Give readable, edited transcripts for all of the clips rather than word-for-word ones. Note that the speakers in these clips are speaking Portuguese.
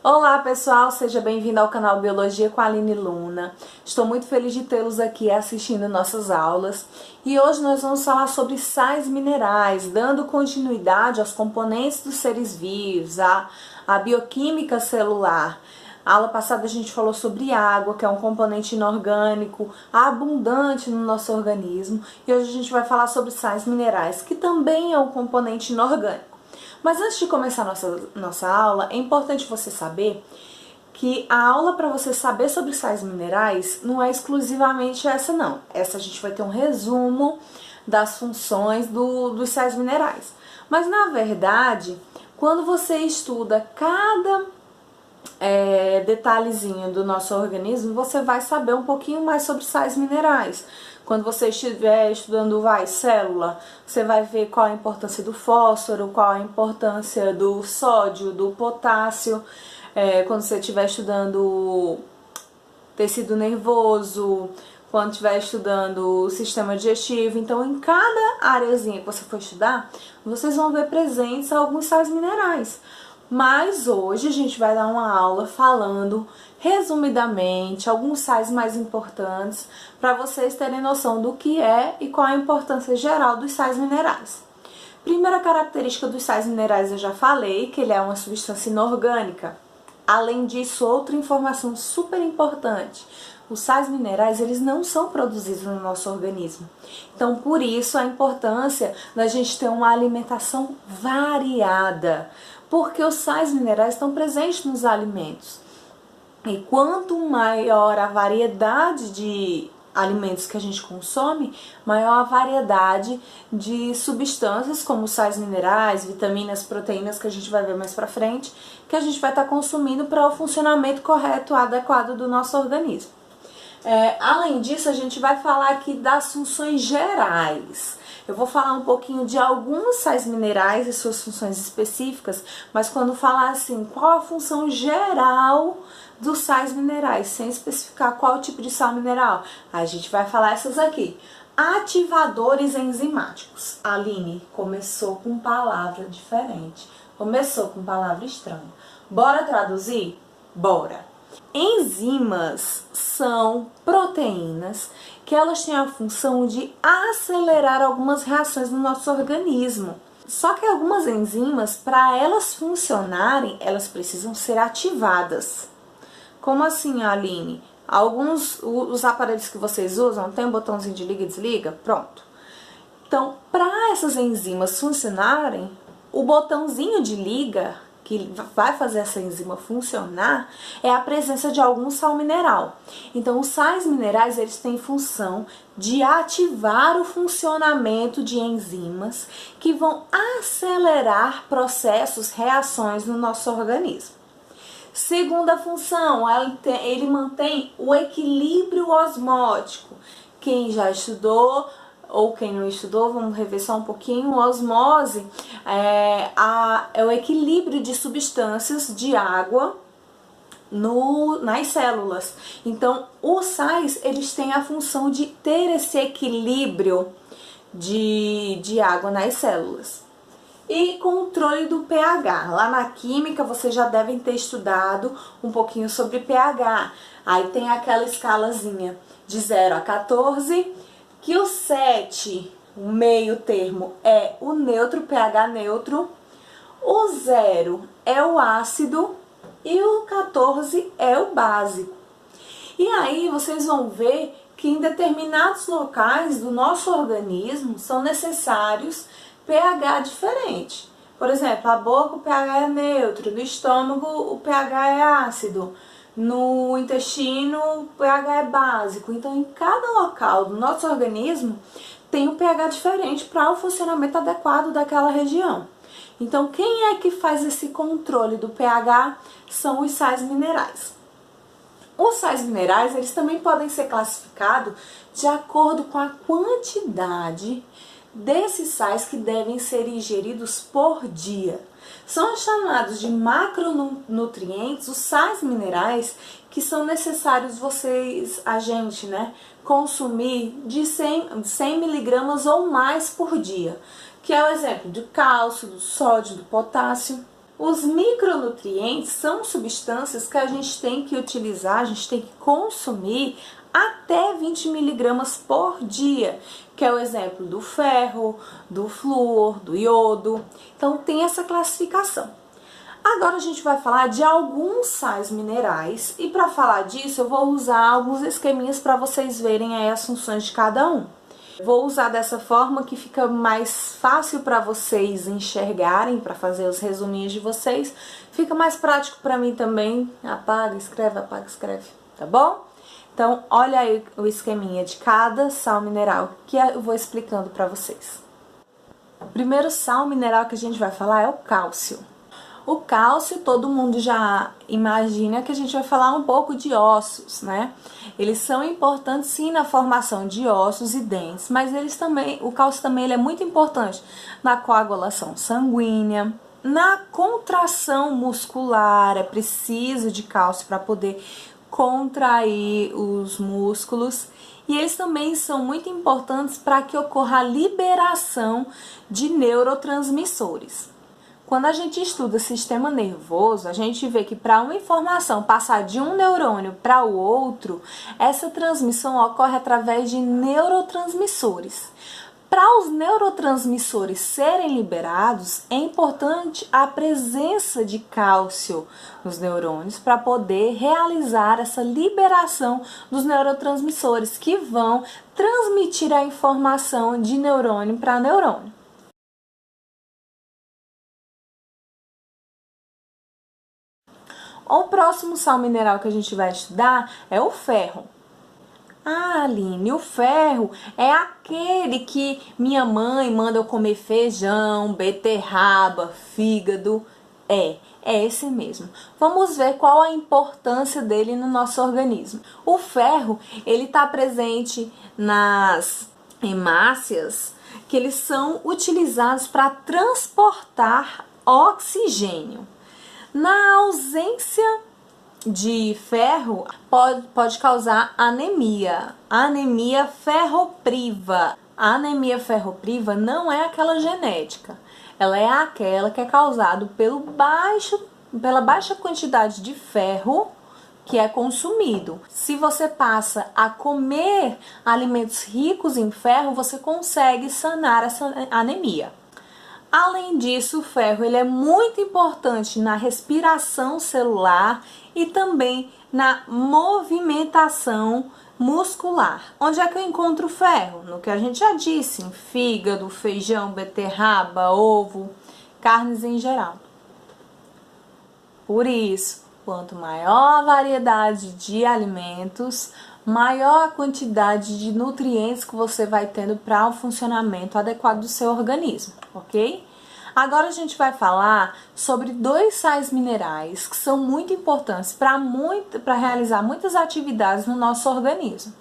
Olá pessoal, seja bem-vindo ao canal Biologia com a Aline Luna. Estou muito feliz de tê-los aqui assistindo nossas aulas e hoje nós vamos falar sobre sais minerais, dando continuidade aos componentes dos seres vivos, a bioquímica celular. A aula passada a gente falou sobre água, que é um componente inorgânico abundante no nosso organismo, e hoje a gente vai falar sobre sais minerais, que também é um componente inorgânico. Mas antes de começar nossa aula, é importante você saber que a aula para você saber sobre sais minerais não é exclusivamente essa não. Essa a gente vai ter um resumo das funções dos sais minerais. Mas na verdade, quando você estuda cada detalhezinho do nosso organismo, você vai saber um pouquinho mais sobre sais minerais. Quando você estiver estudando célula, você vai ver qual a importância do fósforo, qual a importância do sódio, do potássio. Quando você estiver estudando tecido nervoso, quando estiver estudando o sistema digestivo. Então, em cada areazinha que você for estudar, vocês vão ver presentes alguns sais minerais. Mas hoje a gente vai dar uma aula falando resumidamente alguns sais mais importantes para vocês terem noção do que é e qual a importância geral dos sais minerais. Primeira característica dos sais minerais eu já falei, que ele é uma substância inorgânica. Além disso, outra informação super importante, os sais minerais eles não são produzidos no nosso organismo. Então, por isso a importância da gente ter uma alimentação variada, porque os sais minerais estão presentes nos alimentos. E quanto maior a variedade de alimentos que a gente consome, maior a variedade de substâncias como sais minerais, vitaminas, proteínas, que a gente vai ver mais pra frente, que a gente vai estar consumindo para o funcionamento correto, adequado do nosso organismo. Além disso, a gente vai falar aqui das funções gerais. Eu vou falar um pouquinho de alguns sais minerais e suas funções específicas, mas quando falar assim, qual a função geral dos sais minerais, sem especificar qual tipo de sal mineral, a gente vai falar essas aqui. Ativadores enzimáticos. Aline, começou com palavra diferente, começou com palavra estranha. Bora traduzir? Bora! Enzimas são proteínas que elas têm a função de acelerar algumas reações no nosso organismo. Só que algumas enzimas, para elas funcionarem, elas precisam ser ativadas. Como assim, Aline? Os aparelhos que vocês usam tem um botãozinho de liga e desliga? Pronto. Então, para essas enzimas funcionarem, o botãozinho de liga que vai fazer essa enzima funcionar é a presença de algum sal mineral. Então, os sais minerais eles têm função de ativar o funcionamento de enzimas que vão acelerar processos, reações no nosso organismo. Segunda função, ele mantém o equilíbrio osmótico. Quem já estudou ou quem não estudou, vamos rever só um pouquinho. A osmose é o equilíbrio de substâncias de água nas células. Então, os sais, eles têm a função de ter esse equilíbrio de água nas células. E controle do pH. Lá na química, vocês já devem ter estudado um pouquinho sobre pH. Aí tem aquela escalazinha de 0 a 14, que o 7, o meio termo, é o neutro, pH neutro, o 0 é o ácido e o 14 é o básico. E aí vocês vão ver que em determinados locais do nosso organismo são necessários pH diferente. Por exemplo, a boca o pH é neutro, no estômago o pH é ácido, no intestino o pH é básico. Então, em cada local do nosso organismo tem um pH diferente para o funcionamento adequado daquela região. Então, quem é que faz esse controle do pH? São os sais minerais. Os sais minerais, eles também podem ser classificados de acordo com a quantidade desses sais que devem ser ingeridos por dia. São chamados de macronutrientes, os sais minerais, que são necessários a gente, consumir de 100 miligramas ou mais por dia, que é o exemplo do cálcio, do sódio, do potássio. Os micronutrientes são substâncias que a gente tem que utilizar, a gente tem que consumir até 20 miligramas por dia, que é o exemplo do ferro, do flúor, do iodo. Então tem essa classificação. Agora a gente vai falar de alguns sais minerais e para falar disso eu vou usar alguns esqueminhas para vocês verem aí as funções de cada um. Vou usar dessa forma que fica mais fácil para vocês enxergarem, para fazer os resuminhos de vocês. Fica mais prático para mim também. Apaga, escreve, tá bom? Então, olha aí o esqueminha de cada sal mineral que eu vou explicando para vocês. O primeiro sal mineral que a gente vai falar é o cálcio. O cálcio, todo mundo já imagina que a gente vai falar um pouco de ossos, né? Eles são importantes sim na formação de ossos e dentes, mas eles também, o cálcio também ele é muito importante na coagulação sanguínea, na contração muscular, é preciso de cálcio para poder contrair os músculos. E eles também são muito importantes para que ocorra a liberação de neurotransmissores. Quando a gente estuda sistema nervoso, a gente vê que para uma informação passar de um neurônio para o outro, essa transmissão ocorre através de neurotransmissores. Para os neurotransmissores serem liberados, é importante a presença de cálcio nos neurônios para poder realizar essa liberação dos neurotransmissores que vão transmitir a informação de neurônio para neurônio. O próximo sal mineral que a gente vai estudar é o ferro. Ah, Aline, o ferro é aquele que minha mãe manda eu comer feijão, beterraba, fígado. É esse mesmo. Vamos ver qual a importância dele no nosso organismo. O ferro, ele está presente nas hemácias, que eles são utilizados para transportar oxigênio. Na ausência de ferro, pode causar anemia, anemia ferropriva. A anemia ferropriva não é aquela genética, ela é aquela que é causada pela baixa quantidade de ferro que é consumido. Se você passa a comer alimentos ricos em ferro, você consegue sanar essa anemia. Além disso, o ferro ele é muito importante na respiração celular e também na movimentação muscular. Onde é que eu encontro o ferro? No que a gente já disse, em fígado, feijão, beterraba, ovo, carnes em geral. Por isso, quanto maior a variedade de alimentos, maior a quantidade de nutrientes que você vai tendo para o funcionamento adequado do seu organismo, ok? Agora a gente vai falar sobre dois sais minerais que são muito importantes para realizar muitas atividades no nosso organismo,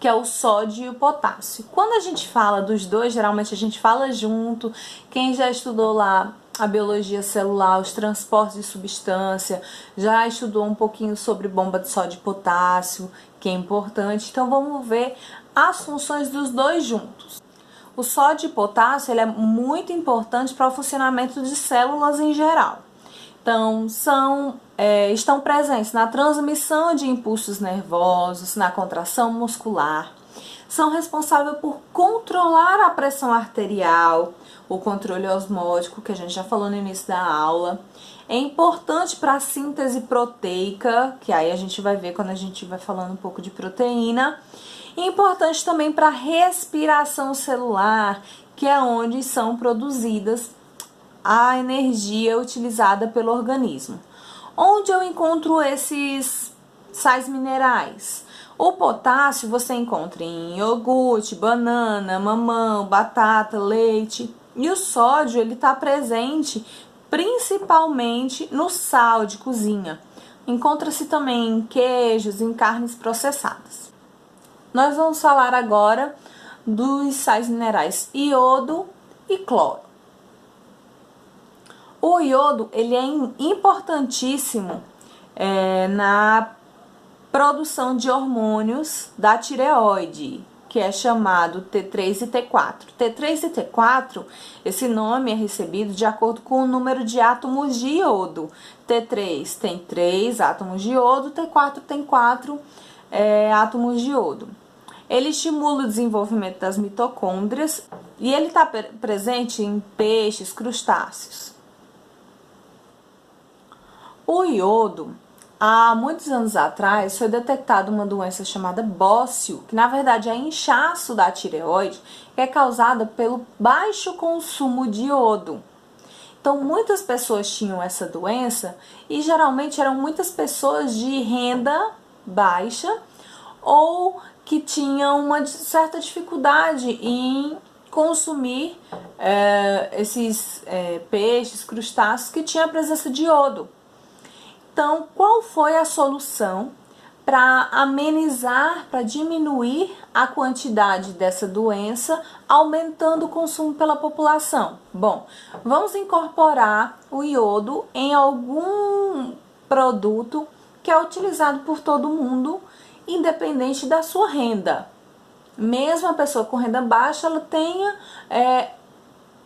que é o sódio e o potássio. Quando a gente fala dos dois, geralmente a gente fala junto. Quem já estudou lá a biologia celular, os transportes de substância, já estudou um pouquinho sobre bomba de sódio e potássio, que é importante. Então vamos ver as funções dos dois juntos. O sódio e potássio ele é muito importante para o funcionamento de células em geral. Então, estão presentes na transmissão de impulsos nervosos, na contração muscular. São responsáveis por controlar a pressão arterial, o controle osmótico, que a gente já falou no início da aula. É importante para a síntese proteica, que aí a gente vai ver quando a gente vai falando um pouco de proteína. E importante também para a respiração celular, que é onde são produzidas a energia utilizada pelo organismo. Onde eu encontro esses sais minerais? O potássio você encontra em iogurte, banana, mamão, batata, leite. E o sódio ele está presente principalmente no sal de cozinha. Encontra-se também em queijos, em carnes processadas. Nós vamos falar agora dos sais minerais iodo e cloro. O iodo ele é importantíssimo na produção de hormônios da tireoide, que é chamado T3 e T4. T3 e T4, esse nome é recebido de acordo com o número de átomos de iodo. T3 tem 3 átomos de iodo, T4 tem 4 átomos de iodo. Ele estimula o desenvolvimento das mitocôndrias e ele está presente em peixes, crustáceos. O iodo, há muitos anos atrás, foi detectada uma doença chamada bócio, que na verdade é inchaço da tireoide, que é causada pelo baixo consumo de iodo. Então, muitas pessoas tinham essa doença e geralmente eram muitas pessoas de renda baixa ou que tinham uma certa dificuldade em consumir esses peixes, crustáceos que tinham a presença de iodo. Então, qual foi a solução para amenizar, para diminuir a quantidade dessa doença, aumentando o consumo pela população? Bom, vamos incorporar o iodo em algum produto que é utilizado por todo mundo, independente da sua renda. Mesmo a pessoa com renda baixa, ela tenha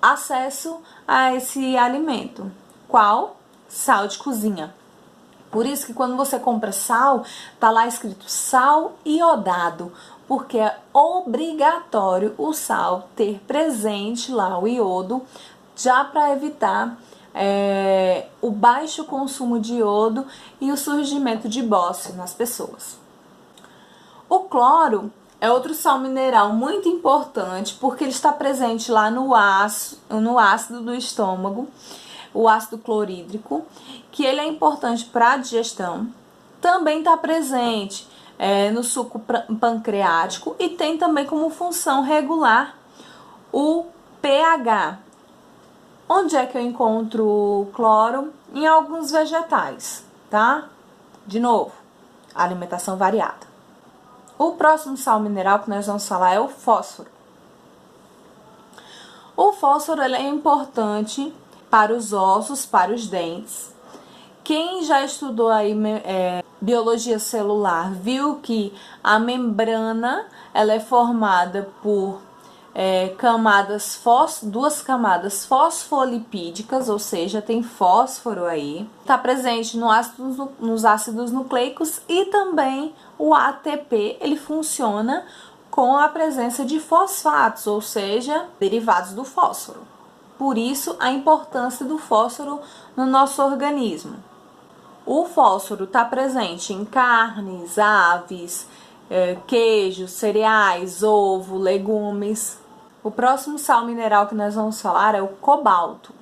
acesso a esse alimento. Qual? Sal de cozinha. Por isso que quando você compra sal, tá lá escrito sal iodado, porque é obrigatório o sal ter presente lá o iodo, já para evitar o baixo consumo de iodo e o surgimento de bócio nas pessoas. O cloro é outro sal mineral muito importante, porque ele está presente lá no ácido do estômago, o ácido clorídrico, que ele é importante para a digestão. Também está presente no suco pancreático e tem também como função regular o pH. Onde é que eu encontro cloro? Em alguns vegetais, tá? De novo, alimentação variada. O próximo sal mineral que nós vamos falar é o fósforo. O fósforo ele é importante para os ossos, para os dentes. Quem já estudou aí biologia celular viu que a membrana ela é formada por duas camadas fosfolipídicas, ou seja, tem fósforo aí. Está presente nos ácidos nucleicos e também o ATP, ele funciona com a presença de fosfatos, ou seja, derivados do fósforo. Por isso, a importância do fósforo no nosso organismo. O fósforo está presente em carnes, aves, queijos, cereais, ovo, legumes. O próximo sal mineral que nós vamos falar é o cobalto.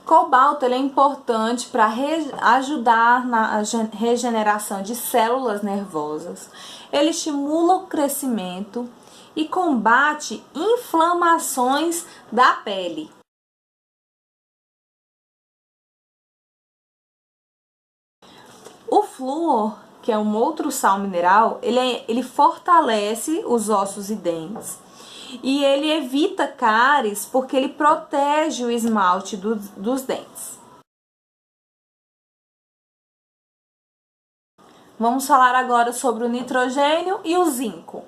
Cobalto ele é importante para ajudar na regeneração de células nervosas. Ele estimula o crescimento e combate inflamações da pele. O flúor, que é um outro sal mineral, ele fortalece os ossos e dentes. E ele evita cáries porque ele protege o esmalte dos dentes. Vamos falar agora sobre o nitrogênio e o zinco.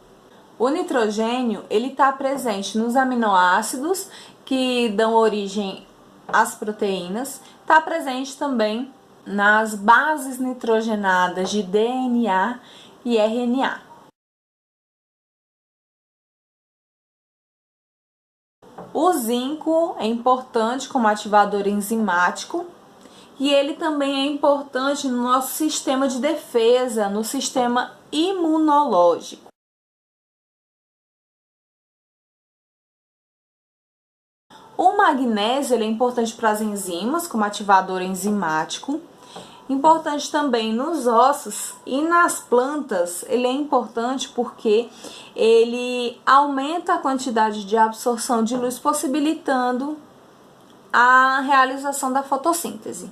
O nitrogênio ele está presente nos aminoácidos que dão origem às proteínas. Está presente também nas bases nitrogenadas de DNA e RNA. O zinco é importante como ativador enzimático e ele também é importante no nosso sistema de defesa, no sistema imunológico. O magnésio ele é importante para as enzimas como ativador enzimático. Importante também nos ossos e nas plantas, ele é importante porque ele aumenta a quantidade de absorção de luz, possibilitando a realização da fotossíntese.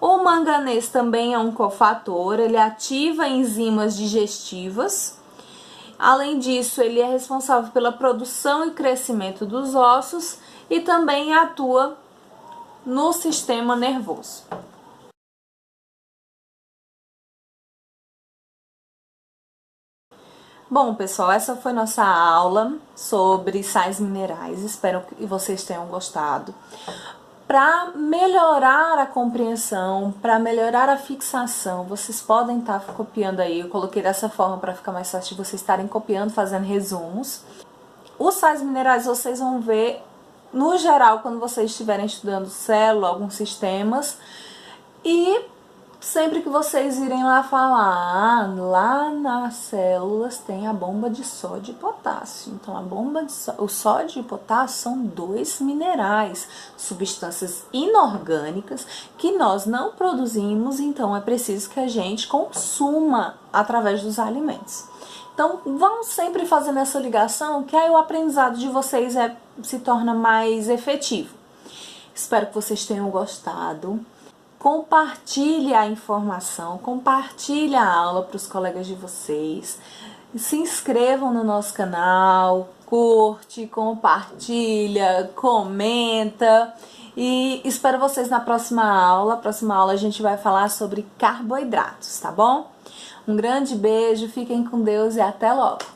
O manganês também é um cofator, ele ativa enzimas digestivas. Além disso, ele é responsável pela produção e crescimento dos ossos e também atua no sistema nervoso. Bom, pessoal, essa foi nossa aula sobre sais minerais. Espero que vocês tenham gostado. Para melhorar a compreensão, para melhorar a fixação, vocês podem estar copiando aí. Eu coloquei dessa forma para ficar mais fácil de vocês estarem copiando, fazendo resumos. Os sais minerais vocês vão ver, no geral, quando vocês estiverem estudando célula, alguns sistemas. E sempre que vocês irem lá falar, lá nas células tem a bomba de sódio e potássio. Então, o sódio e o potássio são dois minerais, substâncias inorgânicas que nós não produzimos, então é preciso que a gente consuma através dos alimentos. Então, vão sempre fazendo essa ligação, que aí o aprendizado de vocês se torna mais efetivo. Espero que vocês tenham gostado. Compartilhe a informação, compartilhe a aula para os colegas de vocês. Se inscrevam no nosso canal, curte, compartilha, comenta. E espero vocês na próxima aula. Na próxima aula a gente vai falar sobre carboidratos, tá bom? Um grande beijo, fiquem com Deus e até logo!